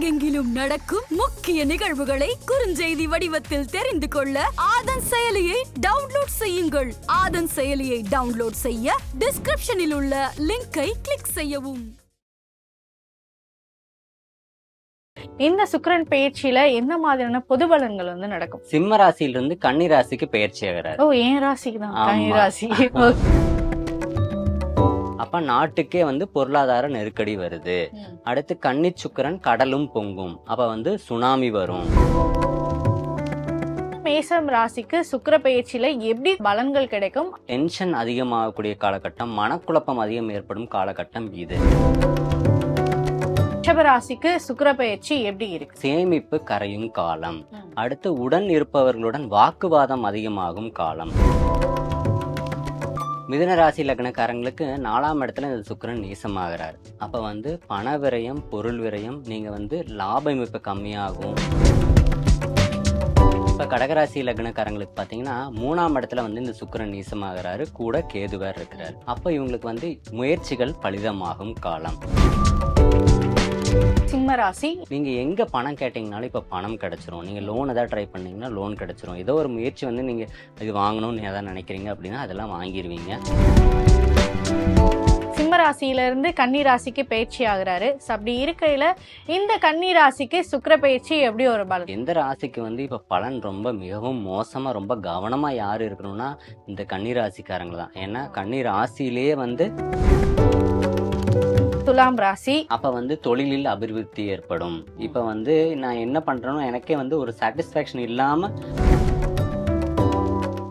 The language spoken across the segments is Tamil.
உலகெங்கிலும் நடக்கும் முக்கிய நிகழ்வுகளை குறுஞ்செய்தி வடிவத்தில் தெரிந்து கொள்ள ஆதன் செயலியை டவுன்லோட் செய்யுங்கள். ஆதன் செயலியை டவுன்லோட் செய்ய டிஸ்கிரிப்ஷனில் உள்ள லிங்கை கிளிக் செய்யவும். இந்த சுக்கிரன் பயிற்சியில என்ன மாதிரியான பொது பலன்கள் நடக்கும்? சிம்ம ராசியிலிருந்து கன்னி ராசிக்கு பயிற்சி ஆகிறார். ஓ, என் ராசிக்கு தான் கன்னி ராசி. அப்ப நாட்டுக்கே பொருளாதார நெருக்கடி வருது. அடுத்து கன்னி சுக்கிரன் கடலும் பொங்கும். அப்ப சுனாமி வரும். மேசம் ராசிக்கு சுக்கிர பயிற்சியில எப்படி பலன்கள் கிடைக்கும்? டென்ஷன் அதிகமாகக்கூடிய காலகட்டம், மனக்குழப்பம் அதிகம் ஏற்படும் காலகட்டம் இது. ராசிக்கு சுக்கிர பயிற்சி எப்படி இருக்கு? சேமிப்பு கரையும் காலம். அடுத்து உடன் இருப்பவர்களுடன் வாக்குவாதம் அதிகமாகும் காலம். மிதுன ராசி லக்னக்காரங்களுக்கு 4ஆம் இடத்துல இந்த சுக்கிரன் நீசமாகிறார். அப்ப பண விரயம், பொருள் விரயம், நீங்க லாபம் இப்ப கம்மியாகும். இப்ப கடகராசி லக்னக்காரங்களுக்கு பாத்தீங்கன்னா 3ஆம் இடத்துல இந்த சுக்கிரன் நீசமாகிறாரு, கூட கேதுவர் இருக்கிறார். அப்ப இவங்களுக்கு முயற்சிகள் பலிதமாகும் காலம். சிம்ம ராசி, நீங்க எங்க பணம் கேட்டீங்கனாலும் இப்ப பணம் கிடைச்சிரும். நீங்க லோன் ஏதாவது ட்ரை பண்ணீங்கன்னா லோன் கிடைச்சிரும். ஏதோ ஒரு முயற்சி நீங்க இது வாங்கணும்னு ஏதாவது நினைக்கிறீங்க அப்படின்னா அதெல்லாம் வாங்கிடுவீங்க. சிம்ம ராசியில இருந்து கன்னி ராசிக்கு பயிற்சி ஆகுறாரு. அப்படி இருக்கையில இந்த கன்னி ராசிக்கு சுக்கிர பயிற்சி எப்படி ஒரு பலன்? எந்த ராசிக்கு இப்ப பலன் ரொம்ப மிகவும் மோசமா, ரொம்ப கவனமா யாரு இருக்கணும்னா இந்த கன்னி ராசிக்காரங்க தான். ஏன்னா கன்னி ராசியிலேயே துலாம் ராசி, அப்ப தொழிலில் அபிவிருத்தி ஏற்படும். இப்ப நான் என்ன பண்றேனோ எனக்கே ஒரு சாட்டிஸ்பாக்சன் இல்லாம.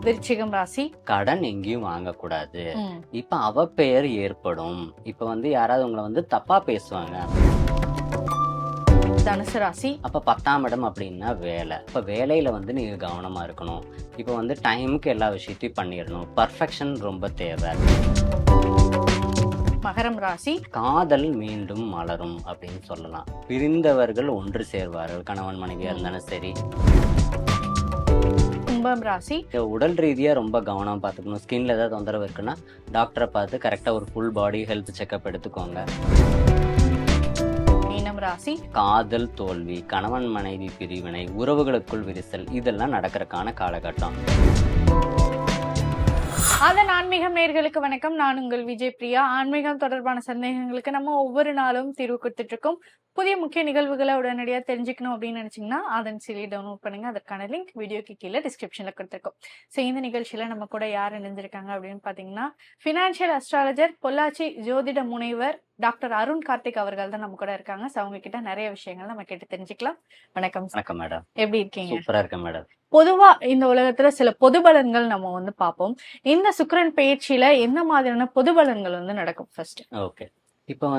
விருச்சிகம் ராசி, கடன் எங்கேயும் வாங்கக்கூடாது. இப்ப அவ பெயர் ஏற்படும். இப்ப யாராவது உங்களை தப்பா பேசுவாங்க. தனுசு ராசி, அப்ப 10ஆம் இடம் அப்படின்னா வேலை. இப்ப வேலையில நீங்க கவனமா இருக்கணும். இப்ப டைமுக்கு எல்லா விஷயத்தையும் பண்ணிடணும். பர்ஃபெக்ஷன் ரொம்ப தேவை. மகரம் ராசி, காதல் மீண்டும் மலரும் அப்படின்னு சொல்லலாம். பிரிந்தவர்கள் ஒன்று சேர்வார்கள், கணவன் மனைவியா இருந்தாலும் சரி. கும்பம் ராசி, உடல் ரீதியா ரொம்ப கவனம் பார்த்துக்கணும். ஸ்கின்ல ஏதாவது தொந்தரவு இருக்குன்னா டாக்டரை பார்த்து கரெக்டா ஒரு ஃபுல் பாடி ஹெல்த் செக்அப் எடுத்துக்கோங்க. மீனம் ராசி, காதல் தோல்வி, கணவன் மனைவி பிரிவினை, உறவுகளுக்குள் விரிசல், இதெல்லாம் நடக்கிறதுக்கான காலகட்டம். அதன் ஆன்மீகம் நேயர்களுக்கு வணக்கம். நான் உங்கள் விஜய் பிரியா. ஆன்மீகம் தொடர்பான சந்தேகங்களுக்கு நம்ம ஒவ்வொரு நாளும் தீர்வு கொடுத்துட்டு இருக்கோம். புதிய முக்கிய நிகழ்வுகளை உடனடியாக தெரிஞ்சுக்கணும் அப்படின்னு நினைச்சீங்கன்னா அதன் சிலி டவுன்லோட் பண்ணுங்க. அதற்கான லிங்க் வீடியோக்கு கீழே டிஸ்கிரிப்ஷன்ல கொடுத்துருக்கோம். ஸோ இந்த நிகழ்ச்சியில நம்ம கூட யார் இணைஞ்சிருக்காங்க அப்படின்னு பாத்தீங்கன்னா ஃபினான்ஷியல் அஸ்ட்ராலஜர், பொள்ளாச்சி ஜோதிட முனைவர் டாக்டர் அருண் கார்த்திக் அவர்கள் தான் நம்ம கூட இருக்காங்க. ஸோ அவங்க கிட்ட நிறைய விஷயங்கள் நம்ம கேட்டு தெரிஞ்சுக்கலாம். வணக்கம். வணக்கம் மேடம். எப்படி இருக்கீங்க? சூப்பரா இருக்கேன் மேடம். பொதுவா இந்த உலகத்துல சில பொது பலன்கள் நம்ம பார்ப்போம். இந்த சுக்கிரன் பயிற்சியில என்ன மாதிரியான பொது பலன்கள் நடக்கும்? ஃபர்ஸ்ட் ஓகே, இப்ப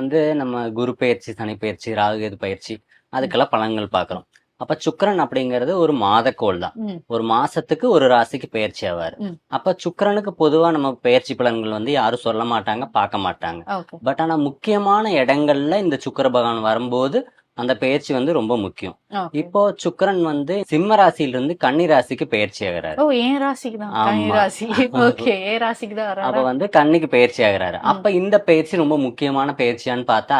நம்ம குரு பயிற்சி, சனி பயிற்சி, ராகுகேது பயிற்சி, அதுக்கெல்லாம் பலன்கள் பாக்குறோம். அப்ப சுக்கிரன் அப்படிங்கறது ஒரு மாதக்கோள் தான். ஒரு மாசத்துக்கு ஒரு ராசிக்கு பயிற்சி ஆவார். அப்ப சுக்கிரனுக்கு பொதுவா நம்ம பயிற்சி பலன்கள் யாரும் சொல்ல மாட்டாங்க, பார்க்க மாட்டாங்க. பட் ஆனா முக்கியமான இடங்கள்ல இந்த சுக்கிர பகவான் வரும்போது அந்த பயிற்சி ரொம்ப முக்கியம். இப்போ சுக்கிரன் சிம்ம ராசியிலிருந்து கன்னி ராசிக்கு பயிற்சி ஆகிறாரு. ஓ, என் ராசிக்கு தான் கன்னி ராசி. ஓகே, என் ராசிக்கு தான். அப்ப கன்னிக்கு பயிற்சி ஆகிறாரு. அப்ப இந்த பயிற்சி ரொம்ப முக்கியமான பயிற்சியான்னு பார்த்தா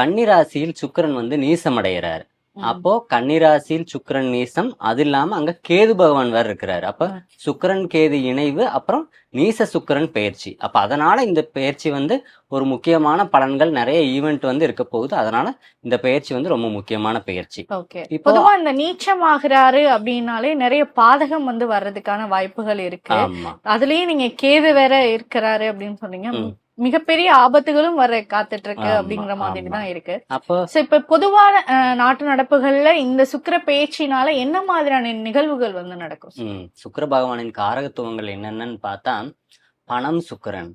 கன்னி ராசியில் சுக்கிரன் நீசமடைகிறாரு. அப்போ கன்னிராசியில் சுக்கிரன் நீசம், அது இல்லாம அங்க கேது பகவான் வேற இருக்கிறாரு. அப்ப சுக்கிரன் கேது இணைவு, அப்புறம் நீச சுக்கிரன் பயிற்சி. அப்ப அதனால இந்த பயிற்சி ஒரு முக்கியமான பலன்கள், நிறைய ஈவெண்ட் இருக்க போகுது. அதனால இந்த பயிற்சி ரொம்ப முக்கியமான பயிற்சி. பொதுவா இந்த நீச்சம் ஆகிறாரு அப்படின்னாலே நிறைய பாதகம் வர்றதுக்கான வாய்ப்புகள் இருக்கு. அதுலயும் நீங்க கேது வேற இருக்கிறாரு அப்படின்னு சொன்னீங்க, மிகப்பெரிய ஆபத்துகளும் வர காத்துட்டு இருக்கு அப்படிங்கிற மாதிரி தான் இருக்கு. இப்ப பொதுவான நாட்டு நடப்புகள்ல இந்த சுக்கிர பயிற்சினால என்ன மாதிரியான நிகழ்வுகள் நடக்கும்? சுக்கிர பகவானின் காரகத்துவங்கள் என்னென்னு பார்த்தா பணம் சுக்கிரன்,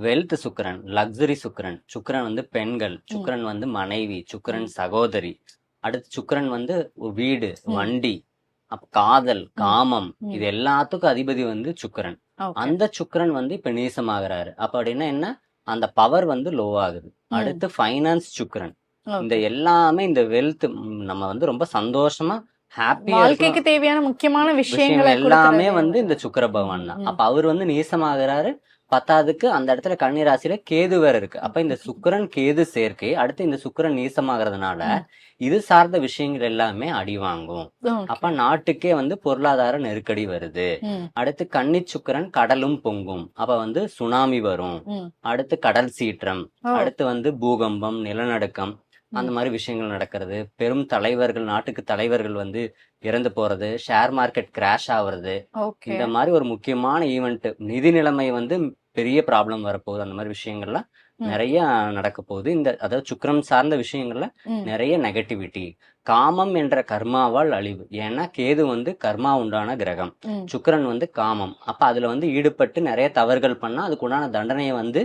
வெல்த் சுக்கிரன், லக்ஸரி சுக்கிரன், சுக்கிரன் பெண்கள், சுக்கிரன் மனைவி, சுக்கிரன் சகோதரி, அடுத்து சுக்கிரன் வீடு, வண்டி, காதல், காமம், இது எல்லாத்துக்கும் அதிபதி சுக்கிரன். அந்த சுக்கிரன் இப்ப நீசமாகிறாரு. அப்ப அப்படின்னா என்ன, அந்த பவர் லோ ஆகுது. அடுத்து ஃபைனான்ஸ் சுக்கிரன். இந்த எல்லாமே இந்த வெல்த் நம்ம ரொம்ப சந்தோஷமா ஹாப்பியா வாழ்க்கைக்கு தேவையான முக்கியமான விஷயங்கள் எல்லாமே இந்த சுக்கிர பகவான் தான். அப்ப அவர் நீசமாகிறாரு. பத்தாவதுக்கு அந்த இடத்துல கன்னி ராசியில கேது வேற இருக்கு. அப்ப இந்த சுக்கிரன் கேது சேர்க்கை, அடுத்து இந்த சுக்கிரன் நீசமாகறதுனால இது சார்ந்த விஷயங்கள் எல்லாமே அடி வாங்கும். அப்ப நாட்டுக்கே வந்து பொருளாதார நெருக்கடி வருது. அடுத்து கன்னி சுக்கிரன் கடலும் பொங்கும், அப்ப வந்து சுனாமி வரும். அடுத்து கடல் சீற்றம், அடுத்து வந்து பூகம்பம், நிலநடுக்கம், அந்த மாதிரி விஷயங்கள் நடக்கிறது. பெரும் தலைவர்கள், நாட்டுக்கு தலைவர்கள் வந்து இறந்து போறது, ஷேர் மார்க்கெட் கிராஷ் ஆகுறது, இந்த மாதிரி ஒரு முக்கியமான ஈவெண்ட், நிதி நிலைமை வந்து பெரிய ப்ராப்ளம் வரப்போகுது. அந்த மாதிரி விஷயங்கள்லாம் நிறைய நடக்க போகுது. இந்த அதாவது சுக்கிரம் சார்ந்த விஷயங்கள்ல நிறைய நெகட்டிவிட்டி. காமம் என்ற கர்மாவால் அழிவு. ஏன்னா கேது வந்து கர்மா உண்டான கிரகம், சுக்கிரன் வந்து காமம். அப்ப அதுல வந்து ஈடுபட்டு நிறைய தவறுகள் பண்ணா அதுக்கு உண்டான தண்டனையை வந்து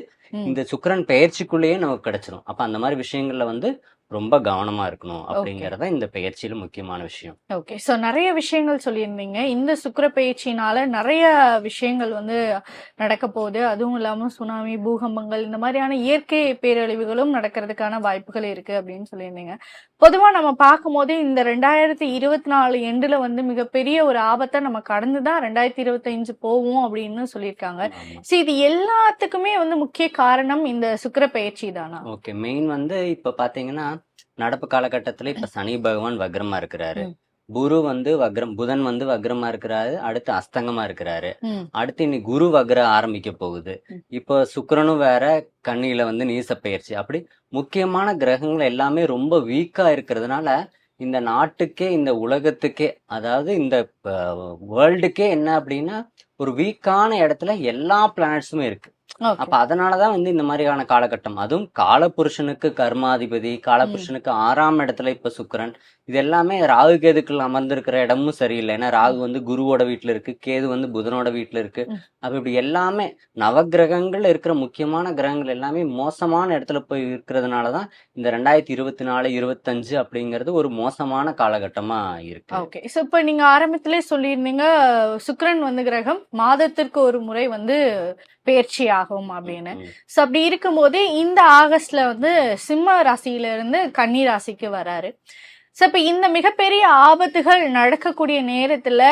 இந்த சுக்கிரன் பெயர்ச்சிக்குள்ளேயே நமக்கு கிடைச்சிரும். அப்ப அந்த மாதிரி விஷயங்கள்ல வந்து ரொம்ப கவனமா இருக்கணும் அப்படிங்கறத இந்த பெயர்ச்சியில முக்கியமான விஷயம். ஓகே, சோ நிறைய விஷயங்கள் சொல்லியிருந்தீங்க. இந்த சுக்கிர பெயர்ச்சினால நிறைய விஷயங்கள் வந்து நடக்க போகுது. அதுவும் இல்லாம சுனாமி, பூகம்பங்கள், இந்த மாதிரியான இயற்கை பேரழிவுகளும் நடக்கிறதுக்கான வாய்ப்புகள் இருக்கு அப்படின்னு சொல்லியிருந்தீங்க. பொதுவா நம்ம பார்க்கும்போது இந்த 2024 எண்டுல வந்து மிகப்பெரிய ஒரு ஆபத்தை நம்ம கடந்துதான் 2025 போவோம் அப்படின்னு சொல்லியிருக்காங்க. சோ இது எல்லாத்துக்குமே வந்து முக்கிய காரணம் இந்த சுக்கிர பெயர்ச்சி தானா? ஓகே, மெயின் வந்து இப்ப பாத்தீங்கன்னா நடப்பு காலகட்டத்துல இப்ப சனி பகவான் வக்ரமா இருக்கிறாரு, புதன் வந்து வக்ரமா இருக்கிறாரு, அடுத்து அஸ்தங்கமா இருக்கிறாரு, அடுத்து இன்னைக்கு குரு வக்ர ஆரம்பிக்க போகுது. இப்போ சுக்கிரனும் வேற கன்னியில வந்து நீச பெயர்ச்சி. அப்படி முக்கியமான கிரகங்கள் எல்லாமே ரொம்ப வீக்கா இருக்கிறதுனால இந்த நாட்டுக்கே, இந்த உலகத்துக்கே, அதாவது இந்த வேர்ல்டுக்கே என்ன அப்படின்னா ஒரு வீக்கான இடத்துல எல்லா பிளானட்ஸுமே இருக்கு. அப்ப அதனாலதான் வந்து இந்த மாதிரியான காலகட்டம். அதுவும் காலபுருஷனுக்கு கர்மாதிபதி, காலபுருஷனுக்கு 6ஆம் இடத்துல இப்ப சுக்கிரன், இது எல்லாமே ராகு கேதுக்கள் அமர்ந்திருக்கிற இடமும் சரியில்லை. ஏன்னா ராகு வந்து குருவோட வீட்டுல இருக்கு, கேது வந்து புதனோட வீட்டுல இருக்கு. அப்ப இப்படி எல்லாமே நவகிரகங்கள் இருக்கிற முக்கியமான கிரகங்கள் எல்லாமே மோசமான இடத்துல போய் இருக்கிறதுனாலதான் இந்த 2024, 25 அப்படிங்கிறது ஒரு மோசமான காலகட்டமா இருக்கு. ஓகே, சோ இப்ப நீங்க ஆரம்பத்திலே சொல்லியிருந்தீங்க சுக்கிரன் வந்து கிரகம் மாதத்திற்கு ஒரு முறை வந்து பெயர்ச்சி ஆகும் அப்படின்னு. சோ அப்படி இருக்கும்போது இந்த ஆகஸ்ட்ல வந்து சிம்ம ராசியில இருந்து கன்னி ராசிக்கு வராரு. சோ இப்ப இந்த மிகப்பெரிய ஆபத்துகள் நடக்கக்கூடிய நேரத்துல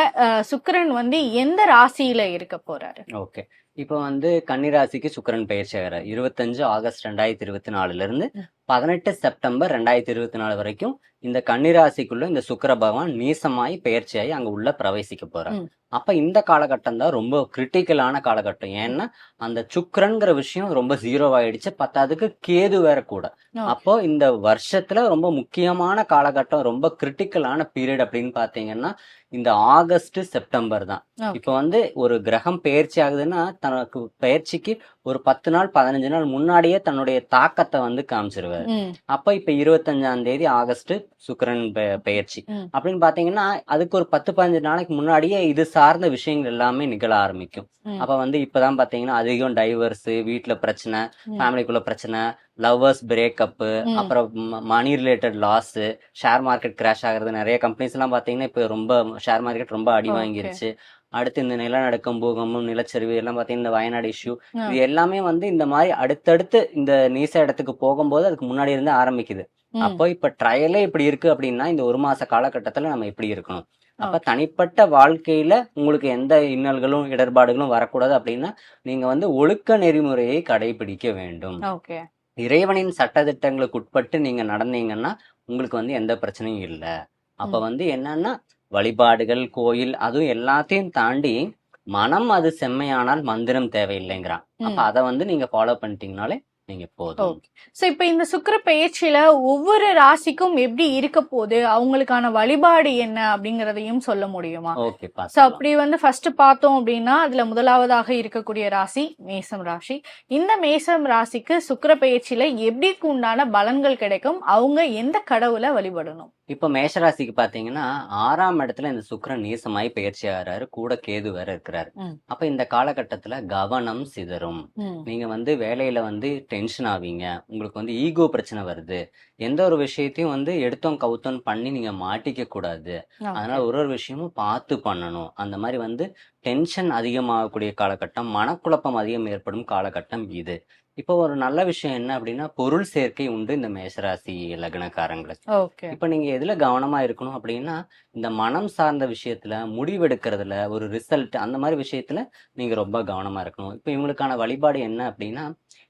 சுக்கிரன் வந்து எந்த ராசியில இருக்க போறாரு? ஓகே, இப்ப வந்து கன்னிராசிக்கு சுக்கிரன் பெயர்ச்சி ஆகிறார் 25 ஆகஸ்ட் 2024 இருந்து 18 செப்டம்பர் 2024 வரைக்கும். இந்த கன்னிராசிக்குள்ள இந்த சுக்கிர பகவான் நீசமாயி பெயர்ச்சியாகி அங்க உள்ள பிரவேசிக்க போறார். அப்ப இந்த காலகட்டம் தான் ரொம்ப கிரிட்டிக்கலான காலகட்டம். ஏன்னா அந்த சுக்கிரன்கிற விஷயம் ரொம்ப ஜீரோ ஆயிடுச்சு, பத்தாவதுக்கு கேது வேற கூட. அப்போ இந்த வருஷத்துல ரொம்ப முக்கியமான காலகட்டம், ரொம்ப கிரிட்டிக்கலான பீரியட் அப்படின்னு பாத்தீங்கன்னா இந்த ஆகஸ்ட் செப்டம்பர் தான். இப்ப வந்து ஒரு கிரகம் பெயர்ச்சி ஆகுதுன்னா தனக்கு பெயர்ச்சிக்கு ஒரு 10 நாள் 15 நாள் முன்னாடியே தன்னுடைய தாக்கத்தை வந்து காமிச்சிருவாரு. அப்ப இப்ப 25ஆம் தேதி ஆகஸ்ட் சுக்கிரன் பெயர்ச்சி அப்படின்னு பாத்தீங்கன்னா அதுக்கு ஒரு 10-15 நாளைக்கு முன்னாடியே இது சார்ந்த விஷயங்கள் எல்லாமே நிகழ ஆரம்பிக்கும். அப்ப வந்து இப்பதான் பாத்தீங்கன்னா அதிகம் டைவர்ஸ், வீட்டுல பிரச்சனை, ஃபேமிலிக்குள்ள பிரச்சனை, லவ்வர்ஸ் பிரேக்கப், அப்புறம் money related loss, share market crash ஆகுறது. நிறைய கம்பெனிஸ் எல்லாம் பாத்தீங்கன்னா இப்ப ரொம்ப ஷேர் மார்க்கெட் ரொம்ப அடி வாங்கிருச்சு. அடுத்து இந்த நிலநடுக்கம், பூகம்பம், நிலச்சரிவு எல்லாம் பாத்தீங்கன்னா இந்த வயநாடு இஷ்யூ, இது எல்லாமே வந்து இந்த மாதிரி அடுத்தடுத்து இந்த நீச இடத்துக்கு போகும்போது அதுக்கு முன்னாடி இருந்து ஆரம்பிக்குது. அப்போ இப்ப ட்ரையலே இப்படி இருக்கு அப்படின்னா இந்த ஒரு மாச காலகட்டத்துல நம்ம எப்படி இருக்கணும்? அப்ப தனிப்பட்ட வாழ்க்கையில உங்களுக்கு எந்த இன்னல்களும் இடர்பாடுகளும் வரக்கூடாது அப்படின்னா நீங்க வந்து ஒழுக்க நெறிமுறையை கடைபிடிக்க வேண்டும். இறைவனின் சட்டதிட்டங்களுக்கு உட்பட்டு நீங்க நடந்தீங்கன்னா உங்களுக்கு வந்து எந்த பிரச்சனையும் இல்லை. அப்ப வந்து என்னன்னா வழிபாடுகள், கோயில், அதுவும் எல்லாத்தையும் தாண்டி மனம் அது செம்மையானால் மந்திரம் தேவையில்லைங்கிறான். அப்ப அதை வந்து நீங்க ஃபாலோ பண்ணிட்டீங்கனாலே நீங்க போதும். சோ இப்ப இந்த சுக்கிர பெயர்ச்சியில ஒவ்வொரு ராசிக்கும் எப்படி இருக்க போகுது, அவங்களுக்கான வழிபாடு என்ன அப்படிங்கறதையும் சொல்ல முடியுமா? ஓகே, சோ அப்படி வந்து ஃபர்ஸ்ட் பார்த்தோம் அப்படின்னா அதுல முதலாவதாக இருக்கக்கூடிய ராசி மேசம் ராசி. இந்த மேசம் ராசிக்கு சுக்கிர பெயர்ச்சியில எப்படி உண்டான பலன்கள் கிடைக்கும், அவங்க எந்த கடவுளை வழிபடணும்? இப்ப மேஷராசிக்கு பாத்தீங்கன்னா 6ஆம் இடத்துல இந்த சுக்கிரன் நீசமாய் பெயர்ச்சி ஆகிறாரு, கூட கேது வேற இருக்கிறாரு. அப்ப இந்த காலகட்டத்துல கவனம் சிதறும். நீங்க வந்து வேலையில வந்து டென்ஷன் ஆவீங்க, உங்களுக்கு வந்து ஈகோ பிரச்சனை வருது, எந்த ஒரு விஷயத்தையும் வந்து எடுத்தோம் கவுத்தோம் பண்ணி நீங்க மாட்டிக்க கூடாது. அதனால ஒரு ஒரு விஷயமும் பார்த்து பண்ணணும். அந்த மாதிரி வந்து டென்ஷன் அதிகமாகக்கூடிய காலகட்டம், மனக்குழப்பம் அதிகம் ஏற்படும் காலகட்டம் இது. இப்போ ஒரு நல்ல விஷயம் என்ன அப்படின்னா பொருள் சேர்க்கை உண்டு இந்த மேஷராசி லக்னக்காரங்களுக்கு. ஓகே. இப்ப நீங்க எதுல கவனமா இருக்கணும் அப்படின்னா, இந்த மனம் சார்ந்த விஷயத்துல, முடிவெடுக்கிறதுல, ஒரு ரிசல்ட் அந்த மாரி விஷயத்துல நீங்க ரொம்ப கவனமா இருக்கணும். இப்ப இவங்களுக்கான வழிபாடு என்ன அப்படின்னா,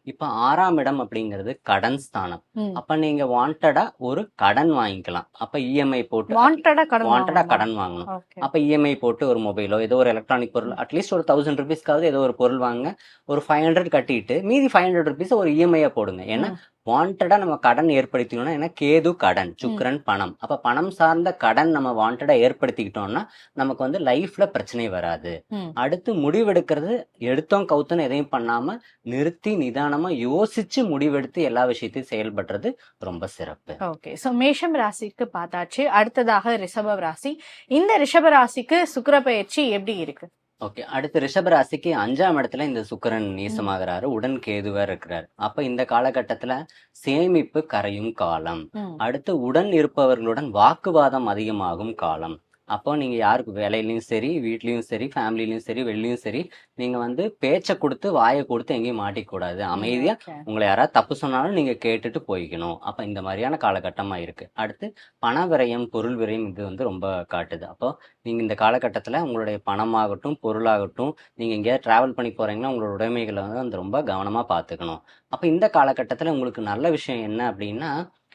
இப்ப 6ஆம் இடம் அப்படிங்கிறது கடன் ஸ்தானம். ம். அப்ப நீங்க வாண்டடா ஒரு கடன் வாங்கிக்கலாம். அப்ப இஎம்ஐ போட்டு வாண்டடா கடன் வாண்டடா வாங்கணுமா? கடன் வாங்கணும். ஓகே. அப்ப இஎம்ஐ போட்டு ஒரு மொபைலோ, ஏதோ ஒரு எலக்ட்ரானிக் பொருள் அட்லீஸ்ட் ஒரு ₹1000 ஏதோ ஒரு பொருள் வாங்குங்க. ஒரு 500 கட்டிட்டு, மீதி ₹500 ஒரு இஎம்ஐயா போடுங்க. ஏன்னா, ம். வாண்டடா நம்ம கடன் ஏற்படுத்திக்கணும்னா, ஏன்னா கேது கடன், ம். சுக்கிரன் பணம். அப்ப பணம் சார்ந்த கடன் நம்ம வாண்டடா ஏற்படுத்திக்கிட்டோம்னா, நமக்கு வந்து லைஃப்ல பிரச்சனை வராது. ம். அடுத்து முடிவெடுக்கிறது எடுத்தோம் கவுத்தோன்னு எதையும் பண்ணாம, நிறுத்தி நிதானமா யோசிச்சு முடிவெடுத்து எல்லா விஷயத்தையும் செயல்படுறது ரொம்ப சிறப்பு. ஓகே. சோ மேஷம் ராசிக்கு பார்த்தாச்சு. அடுத்ததாக ரிஷப ராசி. இந்த ரிஷப ராசிக்கு சுக்கிர பெயர்ச்சி எப்படி இருக்கு? ஓகே. அடுத்து ரிஷப ராசிக்கு 5ஆம் இடத்துல இந்த சுக்கிரன் நீசமாகுறாரு. உடன் கேதுவா இருக்கிறார். அப்ப இந்த காலகட்டத்துல சேமிப்பு கரையும் காலம். ம். அடுத்து உடன் இருப்பவர்களுடன் வாக்குவாதம் அதிகமாகும் காலம். அப்போ நீங்க யாருக்கு வேலையிலயும் சரி, வீட்லயும் சரி, ஃபேமிலிலயும் சரி, வெளிலயும் சரி, நீங்க வந்து பேச்ச குடுத்து, வாய குடுத்து எங்கேயும் மாட்டிக்கக்கூடாது. அமைதியா ஓகே. உங்கள யாராவது தப்பு சொன்னாலும் நீங்க கேட்டுட்டு போய்க்கணும். அப்ப இந்த மாரியான காலகட்டமா இருக்கு. அடுத்து பண விரயம், பொருள் விரயம் இது வந்து ரொம்ப காட்டுது. அப்போ நீங்க இந்த காலகட்டத்துல உங்களுடைய பணமாகட்டும், பொருளாகட்டும், நீங்க எங்கேயாவது டிராவல் பண்ணி போறீங்கன்னா, உங்களோட உடைமைகள வந்து ரொம்ப கவனமா பார்த்துக்கணும். அப்ப இந்த காலகட்டத்துல உங்களுக்கு நல்ல விஷயம் என்ன அப்படின்னா,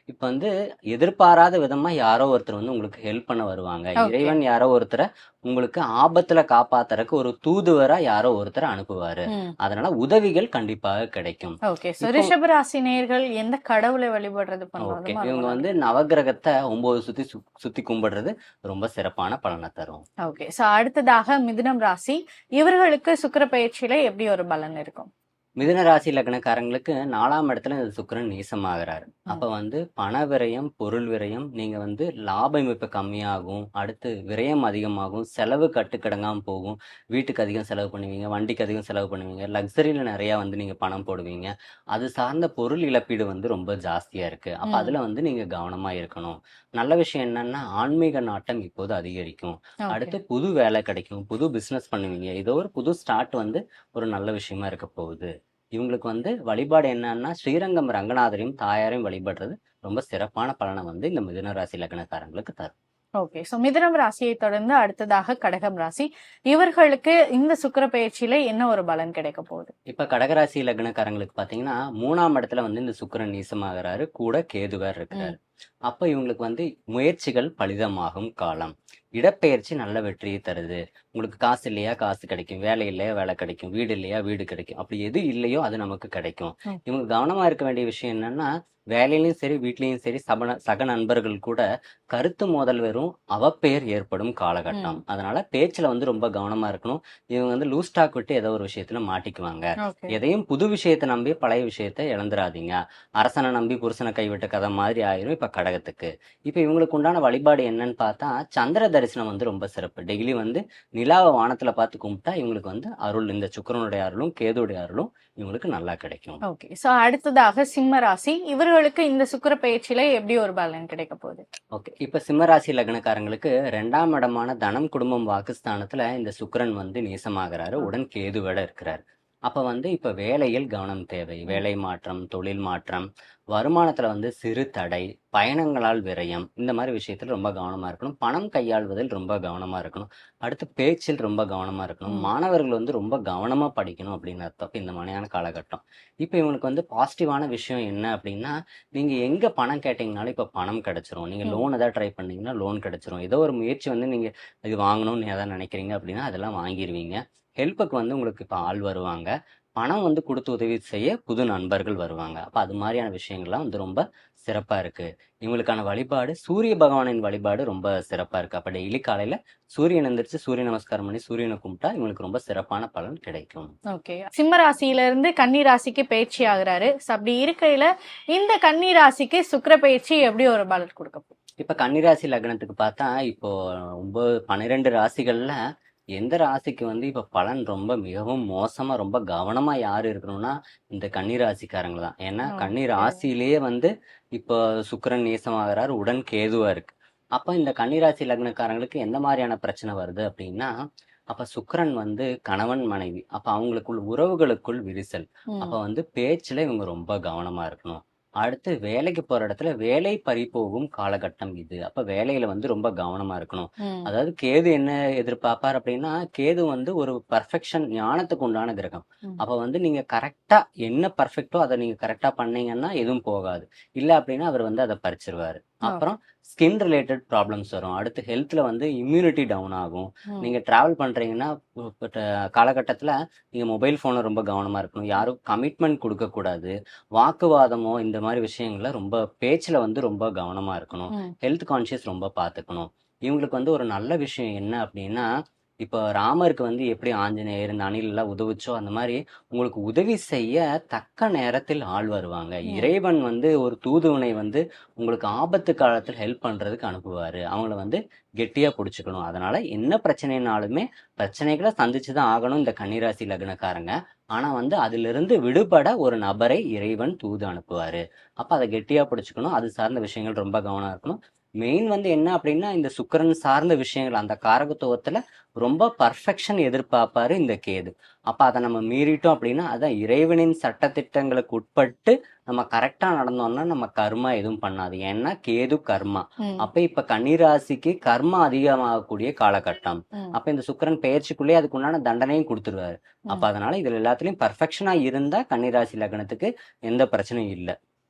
இப்ப வந்து எதிர்பாராத விதமா யாரோ ஒருத்தர் வந்து உங்களுக்கு ஹெல்ப் பண்ண வருவாங்க. ஓகே. இறைவன் யாரோ ஒருத்தர உங்களுக்கு ஆபத்துல காப்பாத்துறக்கு ஒரு தூதுவரா யாரோ ஒருத்தர அனுப்புவாரு. ம். அதனால உதவிகள் கண்டிப்பாக கிடைக்கும். ஓகே. சோ இப்போ ரிஷப ராசி நேயர்கள் எந்த கடவுளை வழிபடுறது ஓகே. பண்றதும் இவங்க ரொம்ப வந்து நல்லது. நவக்கிரகத்த 9 சுத்தி கும்பிடுறது ரொம்ப சிறப்பான பலனை தரும். ஓகே. சோ அடுத்ததாக மிதுனம் ராசி. இவர்களுக்கு சுக்கிர பெயர்ச்சியில எப்படி ஒரு பலன் இருக்கும்? மிதுன ராசி லக்னக்காரங்களுக்கு 4ஆம் இடத்துல இந்த சுக்கிரன் நீசமாகுறாரு. ம். அப்ப வந்து பண விரயம், பொருள் விரயம், நீங்க வந்து லாபம் இப்ப கம்மியாகும். அடுத்து விரயம் அதிகமாகும். செலவு கட்டுக்கடங்காம போகும். வீட்டுக்கு அதிகம் செலவு பண்ணுவீங்க. வண்டிக்கு அதிகம் செலவு பண்ணுவீங்க. லக்ஸரியில நிறைய வந்து நீங்க பணம் போடுவீங்க. அது சார்ந்த பொருள் இழப்பீடு வந்து ரொம்ப ஜாஸ்தியா இருக்கு. அப்ப ம். அதுல வந்து நீங்க கவனமா இருக்கணும். நல்ல விஷயம் என்னன்னா, ஆன்மீக நாட்டம் இப்போது அதிகரிக்கும். ஓகே. அடுத்து புது வேலை கிடைக்கும். புது பிசினஸ் பண்ணுவீங்க. ஏதோ ஒரு புது ஸ்டார்ட் வந்து ஒரு நல்ல விஷயமா இருக்க போகுது. இவங்களுக்கு வந்து வழிபாடு என்னன்னா, ஸ்ரீரங்கம் ரங்கநாதரையும், தாயாரையும் வழிபடுறது ரொம்ப சிறப்பான பலனை வந்து இந்த மிதுன ராசி லக்னக்காரங்களுக்கு தரும். ஓகே. சோ மிதுனம் ராசியை தொடர்ந்து அடுத்ததாக கடகம் ராசி. இவர்களுக்கு இந்த சுக்கிர பெயர்ச்சியில என்ன ஒரு பலன் கிடைக்க போகுது? இப்ப கடகராசி லக்னக்காரங்களுக்கு பாத்தீங்கன்னா, 3ஆம் இடத்துல வந்து இந்த சுக்கிரன் நீசமாகுறாரு. கூட கேது வேற இருக்கிறாரு. ம். அப்ப இவங்களுக்கு வந்து முயற்சிகள் பலிதமாகும் காலம். இடப்பெயர்ச்சி நல்ல வெற்றியை தருது. உங்களுக்கு காசு இல்லையா காசு கிடைக்கும். வேலை இல்லையா வேலை கிடைக்கும். வீடு இல்லையா வீடு கிடைக்கும். அப்படி எது இல்லையோ அது நமக்கு கிடைக்கும். ம். இவங்க கவனமா இருக்க வேண்டிய விஷயம் என்னன்னா, வேலையிலயும் சரி, வீட்லயும் சரி சக நண்பர்கள் கூட கருத்து மோதல் வெறும் அவப்பெயர் ஏற்படும் காலகட்டம். ம். அதனால பேச்சுல வந்து ரொம்ப கவனமா இருக்கணும். இவங்க வந்து லூஸ் டாக் விட்டு ஏதோ ஒரு விஷயத்துல மாட்டிக்குவாங்க. ஓகே. எதையும் புது விஷயத்த நம்பி பழைய விஷயத்த இழந்துராதீங்க. அரசனை நம்பி புருஷனை கைவிட்ட கதை மாதிரி ஆயிரும் இப்ப கடகத்துக்கு. இப்ப இவங்களுக்கு உண்டான வழிபாடு என்னன்னு பார்த்தா, சந்திர தரிசனம் வந்து ரொம்ப சிறப்பு. டெய்லி வந்து நிலாவ வானத்துல பார்த்து கும்பிட்டா இவங்களுக்கு வந்து அருள் இந்த சுக்கிரனுடைய அருளும், கேதுவுடைய அருளும் இவங்களுக்கு நல்லா கிடைக்கும். ஓகே. சோ அடுத்ததாக சிம்ம ராசி. இவர்களுக்கு இந்த சுக்கிர பெயர்ச்சியில எப்படி ஒரு பலன் கிடைக்க போகுது? ஓகே. இப்ப சிம்மராசி லக்னக்காரங்களுக்கு 2ஆம் இடமான தனம், குடும்பம், வாக்குஸ்தானத்துல இந்த சுக்கிரன் வந்து நீசமாகுறாரு. உடன் கேதுவோட இருக்கிறார். அப்ப வந்து இப்ப வேலையில் கவனம் தேவை. ம். வேலை மாற்றம், தொழில் மாற்றம், வருமானத்துல வந்து சிறு தடை, பயணங்களால் விரயம், இந்த மாதிரி விஷயத்துல ரொம்ப கவனமா இருக்கணும். பணம் கையாள்வதில் ரொம்ப கவனமா இருக்கணும். அடுத்து பேச்சில் ரொம்ப கவனமா இருக்கணும். ம். மாணவர்கள் வந்து ரொம்ப கவனமா படிக்கணும் அப்படின்னு அர்த்தம் இந்த மாதிரியான காலகட்டம். இப்ப இவங்களுக்கு வந்து பாசிட்டிவான விஷயம் என்ன அப்படின்னா, நீங்க எங்க பணம் கேட்டீங்கனாலும் இப்ப பணம் கிடைச்சிரும். நீங்க ம். லோன் ஏதாவது ட்ரை பண்ணீங்கன்னா லோன் கிடைச்சிரும். ஏதோ ஒரு முயற்சி வந்து நீங்க இது வாங்கணும்னு ஏதாவது நினைக்கிறீங்க அப்படின்னா அதெல்லாம் வாங்கிருவீங்க. ஹெல்ப்புக்கு வந்து உங்களுக்கு இப்ப ஆள் வருவாங்க. பணம் வந்து குடுத்து உதவி செய்ய புது நண்பர்கள் வருவாங்க. அப்ப அது மாரியான விஷயங்கள்லாம் வந்து ரொம்ப சிறப்பா இருக்கு. இவங்களுக்கான வழிபாடு சூரிய பகவானின் வழிபாடு ரொம்ப சிறப்பா இருக்கு. அப்ப டெய்லி காலையில சூரியன் எந்திரிச்சு சூரிய நமஸ்காரம் பண்ணி சூரியனை கும்பிட்டா இவங்களுக்கு ரொம்ப சிறப்பான பலன் கிடைக்கும். ஓகே. சிம்ம ராசியில இருந்து கன்னி ராசிக்கு பயிற்சி ஆகுறாரு. சோ அப்படி இருக்கையில இந்த கன்னி ராசிக்கு சுக்கிர பயிற்சி எப்படி ஒரு பலன் கொடுக்க போகுது? இப்ப கன்னிராசி லக்னத்துக்கு பார்த்தா, இப்போ 9, 12 ராசிகள்ல எந்த ராசிக்கு வந்து இப்ப பலன் ரொம்ப மிகவும் மோசமா, ரொம்ப கவனமா யாரு இருக்கணும்னா, இந்த கன்னி ராசிக்காரங்க தான். ஏன்னா, கன்னி ஓகே. ராசியிலேயே வந்து இப்போ சுக்கிரன் நீசமாகுறாரு, உடன் கேதுவா இருக்கு. அப்ப இந்த கன்னி ராசி லக்னக்காரங்களுக்கு எந்த மாரியான பிரச்சனை வருது அப்படின்னா, அப்ப சுக்கிரன் வந்து கணவன் மனைவி. அப்ப அவங்களுக்குள் உறவுகளுக்குள் விரிசல். அப்ப வந்து பேச்சுல இவங்க ரொம்ப கவனமா இருக்கணும். அடுத்து வேலைக்கு போற இடத்துல வேலை பறிபோகும் காலகட்டம் இது. அப்ப வேலையில வந்து ரொம்ப கவனமா இருக்கணும். அதாவது கேது என்ன எதிர்பார்ப்பார் அப்படின்னா, கேது வந்து ஒரு பெர்ஃபெக்ஷன் ஞானத்துக்கு உண்டான கிரகம். அப்ப வந்து நீங்க கரெக்ட்டா என்ன பெர்ஃபெக்ட்டோ அத நீங்க கரெக்ட்டா பண்ணீங்கன்னா எதுவும் போகாது. இல்ல அப்படின்னா அவர் வந்து அத பறிச்சுருவாரு. அப்புறம் ஸ்கின் ரிலேட்டட் ப்ராப்ளம்ஸ் வரும். அடுத்து ஹெல்த்ல வந்து இம்யூனிட்டி டவுன் ஆகும். நீங்க டிராவல் பண்றீங்கன்னா, காலகட்டத்துல நீங்க மொபைல் ஃபோன ரொம்ப கவனமா இருக்கணும். யாரும் கமிட்மெண்ட் குடுக்கக்கூடாது. வாக்குவாதமோ இந்த மாரி விஷயங்கள்ல ரொம்ப பேச்சுல வந்து ரொம்ப கவனமா இருக்கணும். ஹெல்த் கான்ஷியஸ் ரொம்ப பார்த்துக்கணும். இவங்களுக்கு வந்து ஒரு நல்ல விஷயம் என்ன அப்படின்னா, இப்போ ராமருக்கு வந்து எப்படி ஆஞ்சநேயர், இந்த அணிலெல்லாம் உதவுச்சோ, அந்த மாரி உங்களுக்கு உதவி செய்ய தக்க நேரத்தில் ஆள் வருவாங்க. இறைவன் வந்து ஒரு தூதுவனை வந்து உங்களுக்கு ஆபத்து காலத்துல ஹெல்ப் பண்றதுக்கு அனுப்புவாரு. அவங்கள வந்து கெட்டியா புடிச்சுக்கணும். அதனால என்ன பிரச்சனைனாலுமே பிரச்சனைகள சந்திச்சு தான் ஆகணும் இந்த கன்னிராசி லக்னக்காரங்க. ஆனா வந்து அதிலிருந்து விடுபட ஒரு நபரை இறைவன் தூது அனுப்புவாரு. அப்ப அத கெட்டியா புடிச்சுக்கணும். அது சார்ந்த விஷயங்கள் ரொம்ப கவனமா இருக்கணும். மெயின் வந்து என்ன அப்படின்னா, இந்த சுக்கிரன் சார்ந்த விஷயங்கள் அந்த காரகத்துவத்துல ரொம்ப பர்ஃபெக்ஷன் எதிர்பார்ப்பாரு இந்த கேது. அப்ப அத நம்ம மீறிட்டோம் அப்படின்னா, அதான் இறைவனின் சட்டதிட்டங்களுக்கு உட்பட்டு நம்ம கரெக்ட்டா நடந்தோம்னா, நம்ம கர்மா எதுவும் பண்ணாது. ஏன்னா கேது கர்மா. அப்ப இப்ப கன்னிராசிக்கு கர்மா அதிகமாகக்கூடிய காலகட்டம். அப்ப இந்த சுக்கிரன் பெயர்ச்சிக்குள்ளேயே அதுக்கு உண்டான தண்டனையும் குடுத்துருவாரு. அப்ப அதனால இதுல எல்லாத்துலயும் பெர்ஃபெக்ஷனா இருந்தா கன்னிராசி லக்னத்துக்கு எந்த பிரச்சனையும் இல்ல.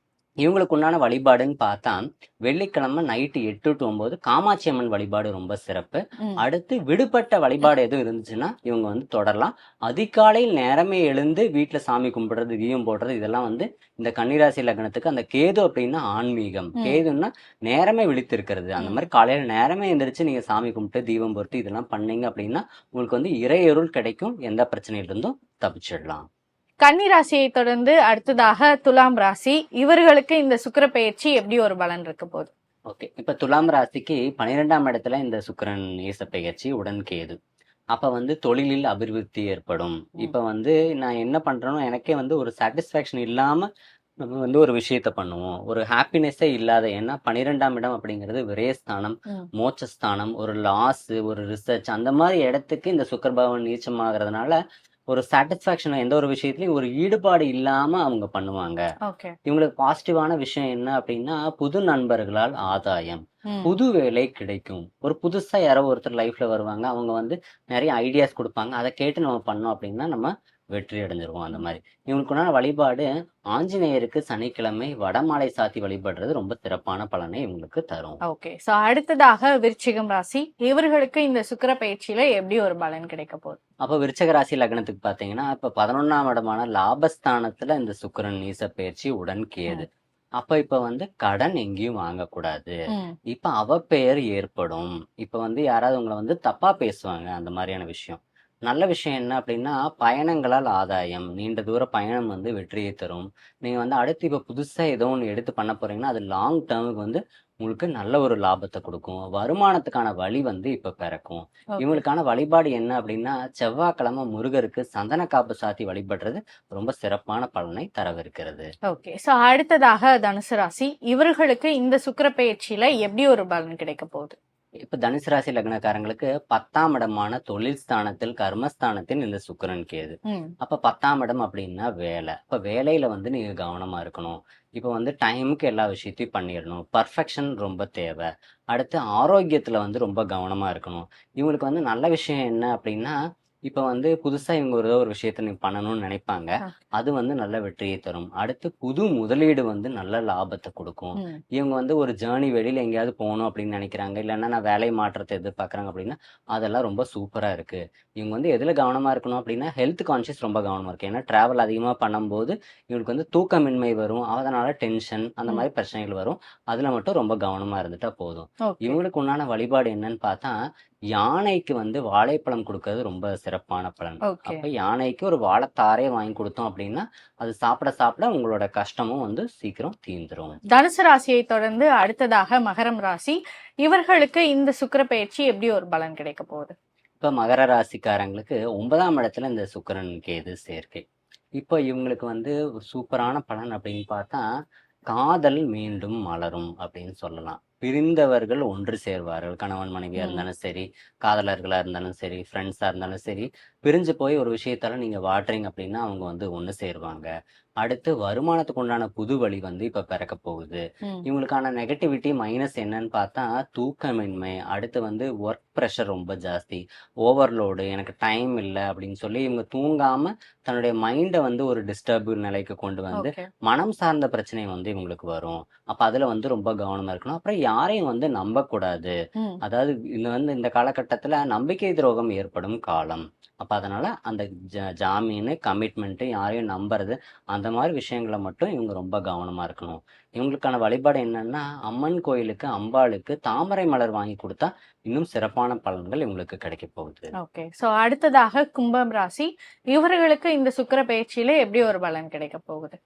இவங்களுக்கு உண்டான வழிபாடுன்னு பார்த்தா, வெள்ளிக்கிழமை நைட்டு 8 to 9 காமாட்சி அம்மன் வழிபாடு ரொம்ப சிறப்பு. அடுத்து விடுபட்ட வழிபாடு எதுவும் இருந்துச்சுன்னா, இவங்க வந்து தொடரலாம். அதிகாலையில் நேரமே எழுந்து வீட்ல சாமி கும்பிடுறது, தீபம் போடுறது இதெல்லாம் வந்து இந்த கன்னிராசி லக்னத்துக்கு அந்த கேது அப்படின்னா ஆன்மீகம். கேதுன்னா நேரமே விழித்திருக்கிறது. அந்த மாரி காலையில நேரமே எந்திரிச்சு நீங்க சாமி கும்பிட்டு, தீபம் போட்டு இதெல்லாம் பண்ணீங்க அப்படின்னா, உங்களுக்கு வந்து இறையருள் கிடைக்கும். எந்த பிரச்சனையிலிருந்தும் தப்பிச்சிடலாம். கன்னி ராசியை தொடர்ந்து அடுத்ததாக துலாம் ராசி. இவர்களுக்கு இந்த சுக்கிர பெயர்ச்சி எப்படி ஒரு பலன் இருக்க போகுது? ஓகே. இப்ப துலாம் ராசிக்கு 12ஆம் இடத்துல இந்த சுக்கிரன் நேச பெயர்ச்சி உடன் கேது. அப்ப வந்து தொழிலில் அபிவிருத்தி ஏற்படும். இப்ப வந்து நான் என்ன பண்றேனோ எனக்கே வந்து ஒரு சாட்டிஸ்ஃபேக்ஷன் இல்லாம நம்ம வந்து ஒரு விஷயத்த பண்ணுவோம். ஒரு ஹாப்பினஸ்ஸே இல்லாத ஏன்னா 12ஆம் இடம் அப்படிங்கிறது விரயஸ்தானம், மோட்சஸ்தானம், ஒரு லாஸ், ஒரு ரிசர்ச் அந்த மாரி இடத்துக்கு இந்த சுக்கிர பகவான் நீச்சமாகறதுனால ஒரு சாட்டிஸ்ஃபேக்ஷன் எந்த ஒரு விஷயத்துலயும் ஒரு ஈடுபாடு இல்லாம அவங்க பண்ணுவாங்க. ஓகே. இவங்களுக்கு பாசிட்டிவான விஷயம் என்ன அப்படின்னா, புது நண்பர்களால் ஆதாயம். புது வேலை கிடைக்கும். ஒரு புதுசா யாரோ ஒருத்தர் லைஃப்ல வருவாங்க. அவங்க வந்து நெறைய ஐடியாஸ் குடுப்பாங்க. அத கேட்டு நம்ம பண்ணோம் அப்படின்னா, நம்ம வெற்றி அடைஞ்சிருவோம் அந்த மாரி. இவங்களுக்கு உண்டான வழிபாடு ஆஞ்சநேயருக்கு சனிக்கிழமை வடமாலை சாத்தி வழிபடுறது ரொம்ப சிறப்பான பலனை இவங்களுக்கு தரும். ஓகே. சோ அடுத்ததாக விருச்சிகம் ராசி. இவர்களுக்கு இந்த சுக்கிர பெயர்ச்சியில எப்படி ஒரு பலன் கிடைக்க போகுது? அப்ப விருச்சக ராசி லக்னத்துக்கு பாத்தீங்கன்னா, இப்ப 11ஆம் இடமான லாபஸ்தானத்துல இந்த சுக்கிரன் நீச பெயர்ச்சி உடன் கேது. அப்ப இப்ப வந்து கடன் எங்கேயும் வாங்கக்கூடாது. இப்ப அவப்பெயர் ஏற்படும். இப்ப வந்து யாராவது உங்கள வந்து தப்பா பேசுவாங்க. அந்த மாரியான விஷயம். நல்ல விஷயம் என்ன அப்படின்னா, பயணங்களால் ஆதாயம். நீண்ட தூர பயணம் வந்து வெற்றியை தரும். நீங்க வந்து அடுத்து இப்ப புதுசா ஏதோ ஒண்ணு எடுத்து பண்ண போறீங்கன்னா, அது லாங் டர்முக்கு வந்து உங்களுக்கு நல்ல ஒரு லாபத்த குடுக்கும். வருமானத்துக்கான வழி வந்து இப்ப பிறக்கும். ஓகே. இவங்களுக்கான வழிபாடு என்ன அப்படின்னா, செவ்வாய்க்கிழமை முருகருக்கு சந்தன காப்பு சாத்தி வழிபடுறது ரொம்ப சிறப்பான பலனை தரவிருக்கிறது. ஓகே. சோ அடுத்ததாக தனுசு ராசி. இவர்களுக்கு இந்த சுக்கிர பெயர்ச்சியில எப்படி ஒரு பலன் கிடைக்க போகுது? இப்ப தனுசு ராசி லக்னக்காரங்களுக்கு 10ஆம் இடமான தொழில் ஸ்தானத்தில், கர்மஸ்தானத்தில் இந்த சுக்கிரன் கேது. அப்ப 10ஆம் இடம் அப்படின்னா வேலை. அப்ப வேலையில வந்து நீங்க கவனமா இருக்கணும். இப்ப வந்து டைமுக்கு எல்லா விஷயத்தையும் பண்ணிடணும். பர்ஃபெக்ஷன் ரொம்ப தேவை. அடுத்து ஆரோக்கியத்துல வந்து ரொம்ப கவனமா இருக்கணும். இவங்களுக்கு வந்து நல்ல விஷயம் என்ன அப்படின்னா, இப்ப வந்து புதுசா இவங்க ஏதோ ஒரு விஷயத்த நீங்க பண்ணணும்னு நினைப்பாங்க. அது வந்து நல்ல வெற்றியை தரும். அடுத்து புது முதலீடு வந்து நல்ல லாபத்த குடுக்கும். இவங்க வந்து ஒரு ஜர்னி வெளியில எங்கேயாவது போணும் அப்படின்னு நினைக்கிறாங்க. இல்லன்னா நான் வேலை மாற்றத்த எதிர்பார்க்குறாங்க அப்படின்னா, அதெல்லாம் ரொம்ப சூப்பரா இருக்கு. இவங்க வந்து எதுல கவனமா இருக்கணும் அப்படின்னா, ஹெல்த் கான்ஷியஸ் ரொம்ப கவனமா இருக்கு. ஏன்னா டிராவல் அதிகமா பண்ணும்போது இவங்களுக்கு வந்து தூக்கமின்மை வரும். அதனால டென்ஷன் அந்த மாரி பிரச்சனைகள் வரும். அதுல மட்டும் ரொம்ப கவனமா இருந்துட்டா போதும். ஓகே. இவங்களுக்கு உண்டான வழிபாடு என்னன்னு பார்த்தா, யானைக்கு வந்து வாழைப்பழம் குடுக்கறது ரொம்ப சிறப்பான பலன். ஓகே. அப்ப யானைக்கு ஒரு வாழைத்தாரே வாங்கி குடுத்தோம் அப்படின்னா, அது சாப்பிட சாப்பிட உங்களோட கஷ்டமும் வந்து சீக்கிரம் தீர்ந்துரும். தனுசு ராசியை தொடர்ந்து அடுத்ததாக மகரம் ராசி. இவர்களுக்கு இந்த சுக்கிர பெயர்ச்சி எப்படி ஒரு பலன் கிடைக்க போகுது? இப்ப மகர ராசிக்காரங்களுக்கு 9ஆம் இடத்துல இந்த சுக்கிரன் கேது சேர்க்கை. இப்ப இவங்களுக்கு வந்து ஒரு சூப்பரான பலன் அப்படின்னு பார்த்தா, காதல் மீண்டும் மலரும் அப்படின்னு சொல்லலாம். பிரிந்தவர்கள் ஒன்று சேர்வார்கள். கணவன் மனைவியா இருந்தாலும் சரி, காதலர்களா இருந்தாலும் சரி, ஃப்ரெண்ட்ஸா இருந்தாலும் சரி, பிரிஞ்சு போய் ஒரு விஷயத்தால நீங்க வாடுறீங்க அப்படின்னா, அவங்க வந்து ஒண்ணு சேருவாங்க. அடுத்து வருமானத்துக்கு உண்டான புது வழி வந்து இப்ப பிறக்கப் போகுது. ம். இவங்களுக்கான நெகட்டிவிட்டி, மைனஸ் என்னன்னு பார்த்தா, தூக்கமின்மை, அடுத்து வந்து ஒர்க் பிரஷர் ரொம்ப ஜாஸ்தி, ஓவர்லோடு, எனக்கு டைம் இல்ல அப்படின்னு சொல்லி இவங்க தூங்காம தன்னுடைய மைண்ட வந்து ஒரு டிஸ்டர்ப் நிலைக்கு கொண்டு வந்து, ஓகே. மனம் சார்ந்த பிரச்சனை வந்து இவங்களுக்கு வரும். அப்ப அதுல வந்து ரொம்ப கவனமா இருக்கணும். அப்புறம் யாரையும் வந்து நம்பக்கூடாது. ம். அதாவது இந்த காலகட்டத்துல நம்பிக்கை துரோகம் ஏற்படும் காலம். அப்ப அதனால அந்த ஜாமீனு, கமிட்மெண்ட், யாரையும் நம்புறது, அந்த மாதிரி விஷயங்கள மட்டும் இவங்க ரொம்ப கவனமா இருக்கணும். இவங்களுக்கான வழிபாடு என்னன்னா, அம்மன் கோயிலுக்கு, அம்பாளுக்கு தாமரை மலர் வாங்கி குடுத்தா, இன்னும் சிறப்பான பலன்கள் இவங்களுக்கு கிடைக்கப் போகுது. ஓகே. சோ அடுத்ததாக கும்பம் ராசி. இவர்களுக்கு இந்த சுக்கிர பயிற்சியில எப்படி ஒரு பலன் கிடைக்க போகுது?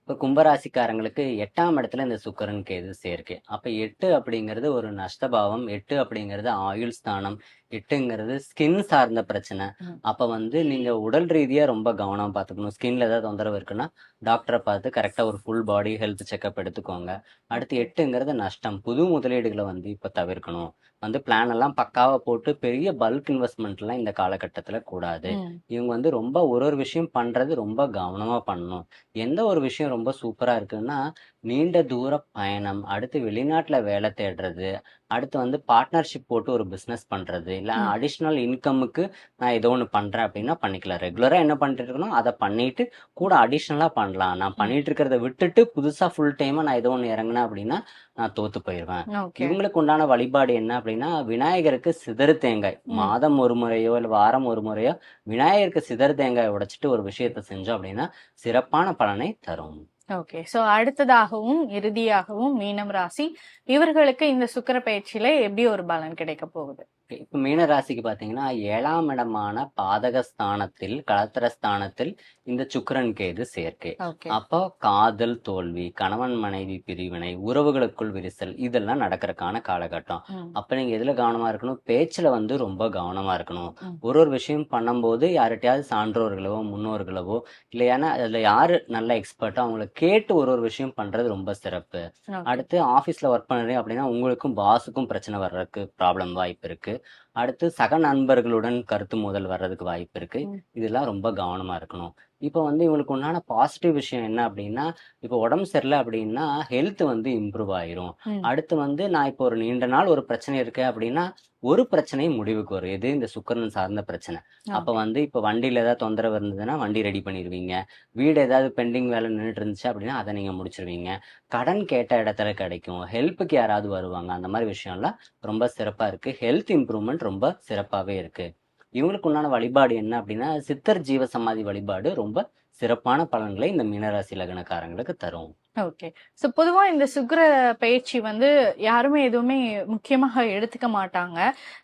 இப்ப கும்பராசிக்காரங்களுக்கு 8ஆம் இடத்துல இந்த சுக்கிரன் கேது சேர்க்கை. அப்ப 8 அப்படிங்கிறது ஒரு நஷ்டபாவம். 8 அப்படிங்கிறது ஆயுள் ஸ்தானம். 8ங்கிறது ஸ்கின் சார்ந்த பிரச்சனை. ம். அப்ப வந்து நீங்க உடல் ரீதியா ரொம்ப கவனமா பார்த்துக்கணும். ஸ்கின்ல ஏதாவது தொந்தரவு இருக்குன்னா, டாக்டரை பார்த்து கரெக்டா ஒரு ஃபுல் பாடி ஹெல்த் செக்கப் எடுத்துக்கோங்க. அடுத்து 8ங்கிறது நஷ்டம். புது முதலீடுகள வந்து இப்ப தவிர்க்கணும். வந்து பிளான் எல்லாம் பக்காவா போட்டு பெரிய பல்க் இன்வெஸ்ட்மெண்ட்லாம் இந்த காலகட்டத்துல கூடாது. ம். இவங்க வந்து ரொம்ப ஒரு விஷயம் பண்றது ரொம்ப கவனமா பண்ணணும். எந்த ஒரு விஷயம் ரொம்ப சூப்பரா இருக்குன்னா, நீண்ட தூர பயணம், அடுத்து வெளிநாட்டுல வேலை தேடுறது, அடுத்து வந்து பார்ட்னர்ஷிப் போட்டு ஒரு பிசினஸ் பண்றது, இல்ல ம். அடிஷனல் இன்கமுக்கு நான் ஏதோ ஒண்ணு பண்றேன் அப்படின்னா பண்ணிக்கலாம். ரெகுலரா என்ன பண்ணிட்டு இருக்கனோ அத பண்ணிட்டு, கூட அடிஷனலா பண்ணலாம். நான் ம். பண்ணிட்டு இருக்கிறத விட்டுட்டு புதுசா ஃபுல் டைமா நான் ஏதோ ஒண்ணு இறங்குனேன் அப்படின்னா, நான் தோத்து போயிருவேன். ஓகே. இவங்களுக்கு உண்டான வழிபாடு என்ன அப்படின்னா, விநாயகருக்கு சிதறு தேங்காய். ம். மாதம் ஒரு முறையோ, இல்ல வாரம் ஒரு முறையோ விநாயகருக்கு சிதறு தேங்காய் உடைச்சிட்டு ஒரு விஷயத்த செஞ்சோம் அப்படின்னா, சிறப்பான பலனை தரும். ஓகே. சோ அடுத்ததாகவும் இறுதியாகவும் மீனம் ராசி. இவர்களுக்கு இந்த சுக்கிர பயிற்சியில எப்படி ஒரு பலன் கிடைக்க போகுது? இப்ப மீன ராசிக்கு பாத்தீங்கன்னா 7ஆம் இடமான பாதகஸ்தானத்தில், களத்திரஸ்தானத்தில் இந்த சுக்கிரன் கேது சேர்க்கை. ஓகே. அப்போ காதல் தோல்வி, கணவன் மனைவி பிரிவினை, உறவுகளுக்குள் விரிசல், இதெல்லாம் நடக்கறக்கான காலகட்டம். ம். அப்ப நீங்க எதுல கவனமா இருக்கணும்? பேச்சுல வந்து ரொம்ப கவனமா இருக்கணும். ம். ஒரு விஷயம் பண்ணும்போது யார்கிட்டயாவது சான்றோர்களோ, முன்னோர்களவோ, இல்லையானா அதுல யாரு நல்ல எக்ஸ்பர்ட்டோ அவங்கள கேட்டு ஒரு விஷயம் பண்றது ரொம்ப சிறப்பு. ஓகே. அடுத்து ஆஃபீஸ்ல ஒர்க் பண்றீங்க அப்படின்னா, உங்களுக்கும் பாஸுக்கும் பிரச்சனை வர்றதுக்கு ப்ராப்ளம் வாய்ப்பு இருக்கு. அடுத்து சக நண்பர்களுடன் கருத்து மோதல் வர்றதுக்கு வாய்ப்பு இருக்கு. ம். இதெல்லாம் ரொம்ப கவனமா இருக்கணும். இப்ப வந்து இவங்களுக்கு உண்டான பாசிட்டிவ் விஷயம் என்ன அப்படின்னா, இப்ப உடம்பு சரியில்ல அப்படின்னா ஹெல்த் வந்து இம்ப்ரூவ் ஆயிரும். ம். அடுத்து வந்து நான் இப்போ ஒரு நீண்ட நாள் ஒரு பிரச்சனை இருக்கு அப்படின்னா, ஒரு பிரச்சனையும் முடிவுக்கு வரும். எது? இந்த சுக்கிரன் சார்ந்த பிரச்சனை. அப்ப ஓகே. வந்து இப்ப வண்டியில ஏதாவது தொந்தரவு இருந்ததுன்னா, வண்டி ரெடி பண்ணிருவீங்க. வீடு ஏதாவது பெண்டிங் வேலை நின்னுட்டு இருந்துச்சு அப்படின்னா, அத நீங்க முடிச்சிருவீங்க. கடன் கேட்ட இடத்துல கிடைக்கும். ஹெல்ப்புக்கு யாராவது வருவாங்க. அந்த மாரி விஷயம்லாம் ரொம்ப சிறப்பா இருக்கு. ஹெல்த் இம்ப்ரூவ்மெண்ட் ரொம்ப சிறப்பாவே இருக்கு. இவங்களுக்கு உண்டான வழிபாடு என்ன அப்படின்னா, சித்தர் ஜீவ சமாதி வழிபாடு ரொம்ப சிறப்பான பலன்களை இந்த மீனராசி லக்னக்காரங்களுக்கு தரும். ஓகே. சோ பொதுவா இந்த சுக்கிர பயிற்சி வந்து யாருமே எதுவுமே முக்கியமாக எடுத்துக்க மாட்டாங்க.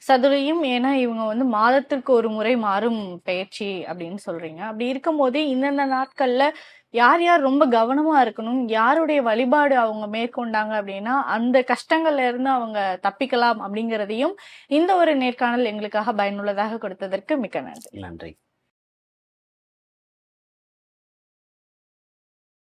சதுரையும் ஏன்னா இவங்க வந்து மாதத்திற்கு ஒரு முறை மாறும் பயிற்சி அப்படின்னு சொல்றீங்க. அப்படி இருக்கும்போதே இந்தந்த நாட்கள்ல யார் யார் ரொம்ப கவனமா இருக்கணும், யாருடைய வழிபாடு அவங்க மேற்கொண்டாங்க அப்படின்னா அந்த கஷ்டங்கள்ல இருந்து அவங்க தப்பிக்கலாம் அப்படிங்கிறதையும் இந்த ஒரு நேர்காணல் எங்களுக்காக பயனுள்ளதாக கொடுத்ததற்கு மிக்க நன்றி. நன்றி.